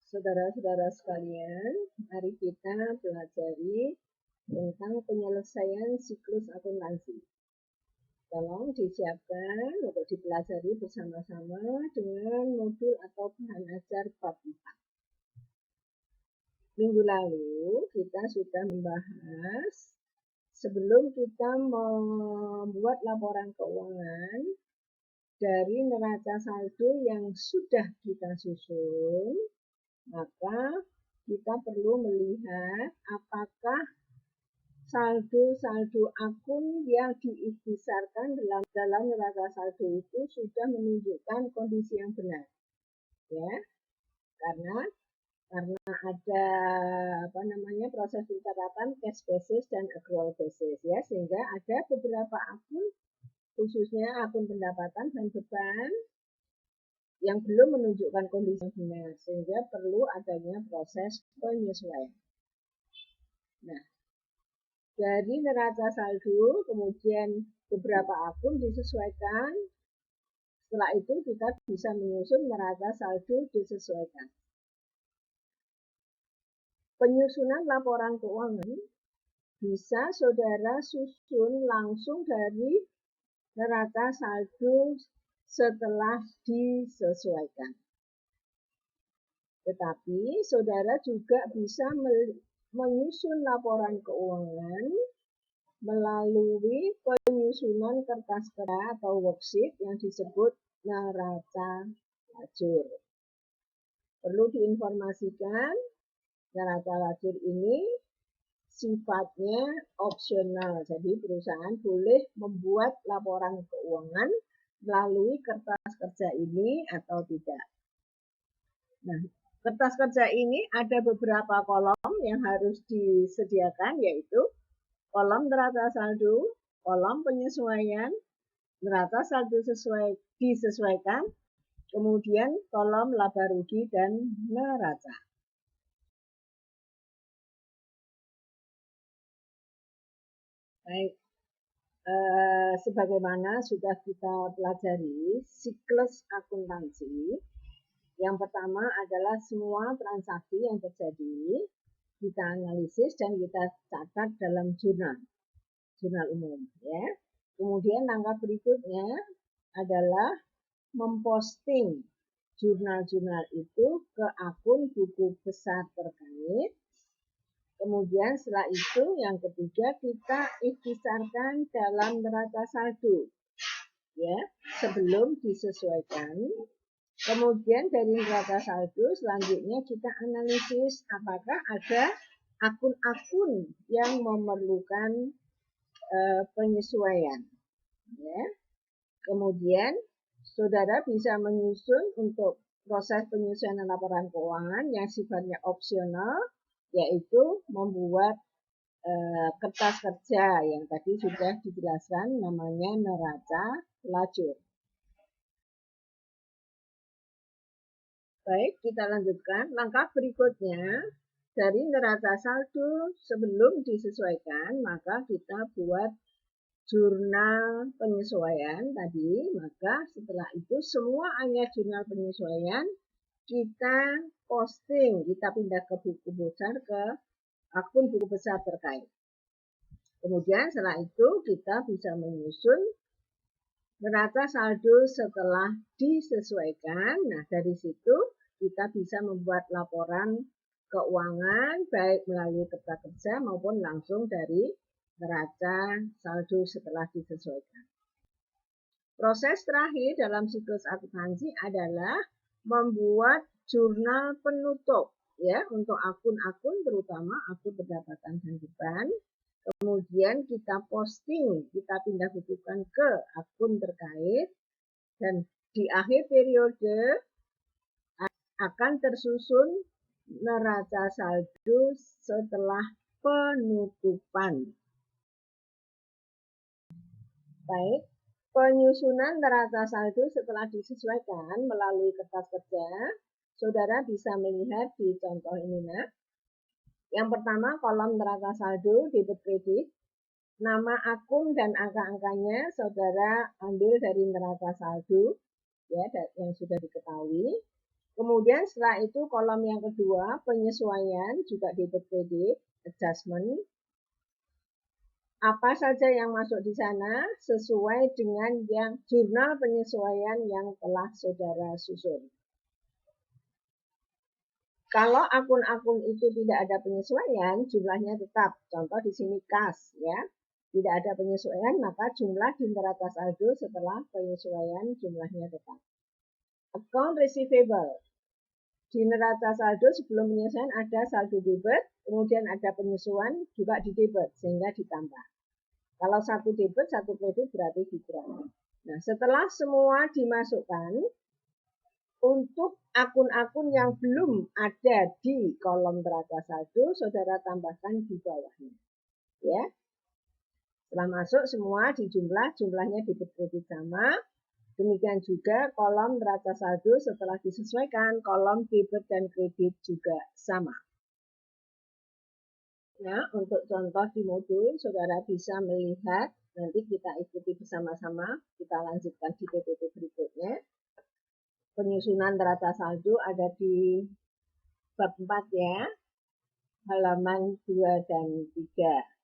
Saudara-saudara sekalian, mari kita pelajari tentang penyelesaian siklus akuntansi. Tolong disiapkan untuk dipelajari bersama-sama dengan modul atau bahan ajar bab 4. Minggu lalu kita sudah membahas sebelum kita membuat laporan keuangan dari neraca saldo yang sudah kita susun, maka kita perlu melihat apakah saldo-saldo akun yang diiktisarkan dalam neraca saldo itu sudah menunjukkan kondisi yang benar, ya, karena ada proses pencatatan cash basis dan accrual basis, ya, sehingga ada beberapa akun, khususnya akun pendapatan dan beban, yang belum menunjukkan kondisi yang benar, sehingga perlu adanya proses penyesuaian. Nah, dari neraca saldo, kemudian beberapa akun disesuaikan. Setelah itu kita bisa menyusun neraca saldo disesuaikan. Penyusunan laporan keuangan bisa saudara susun langsung dari neraca saldo setelah disesuaikan. Tetapi saudara juga bisa menyusun laporan keuangan melalui penyusunan kertas kerja atau worksheet yang disebut neraca lajur. Perlu diinformasikan, neraca lajur ini sifatnya opsional, jadi perusahaan boleh membuat laporan keuangan melalui kertas kerja ini atau tidak. Nah, kertas kerja ini ada beberapa kolom yang harus disediakan, yaitu kolom neraca saldo, kolom penyesuaian, neraca saldo disesuaikan, kemudian kolom laba rugi dan neraca. Baik, sebagaimana sudah kita pelajari siklus akuntansi, yang pertama adalah semua transaksi yang terjadi kita analisis dan kita catat dalam jurnal umum, ya. Kemudian langkah berikutnya adalah memposting jurnal-jurnal itu ke akun buku besar terkait. Kemudian setelah itu yang ketiga kita iktisarkan dalam neraca saldo, ya, sebelum disesuaikan. Kemudian dari neraca saldo selanjutnya kita analisis apakah ada akun-akun yang memerlukan penyesuaian, ya. Kemudian saudara bisa menyusun untuk proses penyesuaian laporan keuangan yang sifatnya opsional, yaitu membuat kertas kerja yang tadi sudah dijelaskan namanya neraca lajur. Baik, kita lanjutkan. Langkah berikutnya, dari neraca saldo sebelum disesuaikan, maka kita buat jurnal penyesuaian tadi. Maka setelah itu semua ayat jurnal penyesuaian kita posting, kita pindah ke buku besar, ke akun buku besar terkait. Kemudian setelah itu kita bisa menyusun neraca saldo setelah disesuaikan. Nah, dari situ kita bisa membuat laporan keuangan baik melalui kertas kerja maupun langsung dari neraca saldo setelah disesuaikan. Proses terakhir dalam siklus akuntansi adalah membuat jurnal penutup, ya, untuk akun-akun, terutama akun pendapatan dan beban. Kemudian kita posting, kita pindah bukukan ke akun terkait, dan di akhir periode akan tersusun neraca saldo setelah penutupan. Baik, penyusunan neraca saldo setelah disesuaikan melalui kertas kerja, saudara bisa melihat di contoh ini, nak. Yang pertama, kolom neraca saldo debit kredit. Nama akun dan angka-angkanya saudara ambil dari neraca saldo, ya, yang sudah diketahui. Kemudian setelah itu kolom yang kedua, penyesuaian, juga debit kredit, adjustment. Apa saja yang masuk di sana sesuai dengan yang jurnal penyesuaian yang telah saudara susun. Kalau akun-akun itu tidak ada penyesuaian, jumlahnya tetap. Contoh di sini kas, ya. Tidak ada penyesuaian, maka jumlah di neraca saldo setelah penyesuaian jumlahnya tetap. Account receivable. Di neraca saldo sebelum penyesuaian ada saldo debit, kemudian ada penyesuaian juga di debit, sehingga ditambah. Kalau satu debit, satu kredit berarti dikurangi. Nah, setelah semua dimasukkan, untuk akun-akun yang belum ada di kolom neraca saldo, saudara tambahkan di bawahnya. Ya. Setelah masuk semua dijumlah, jumlahnya debit kredit sama. Demikian juga kolom neraca saldo setelah disesuaikan, kolom debit dan kredit juga sama. Nah, untuk contoh di modul, saudara bisa melihat, nanti kita ikuti bersama-sama, kita lanjutkan di PPT berikutnya. Penyusunan neraca saldo ada di bab 4 ya, halaman 2 dan 3.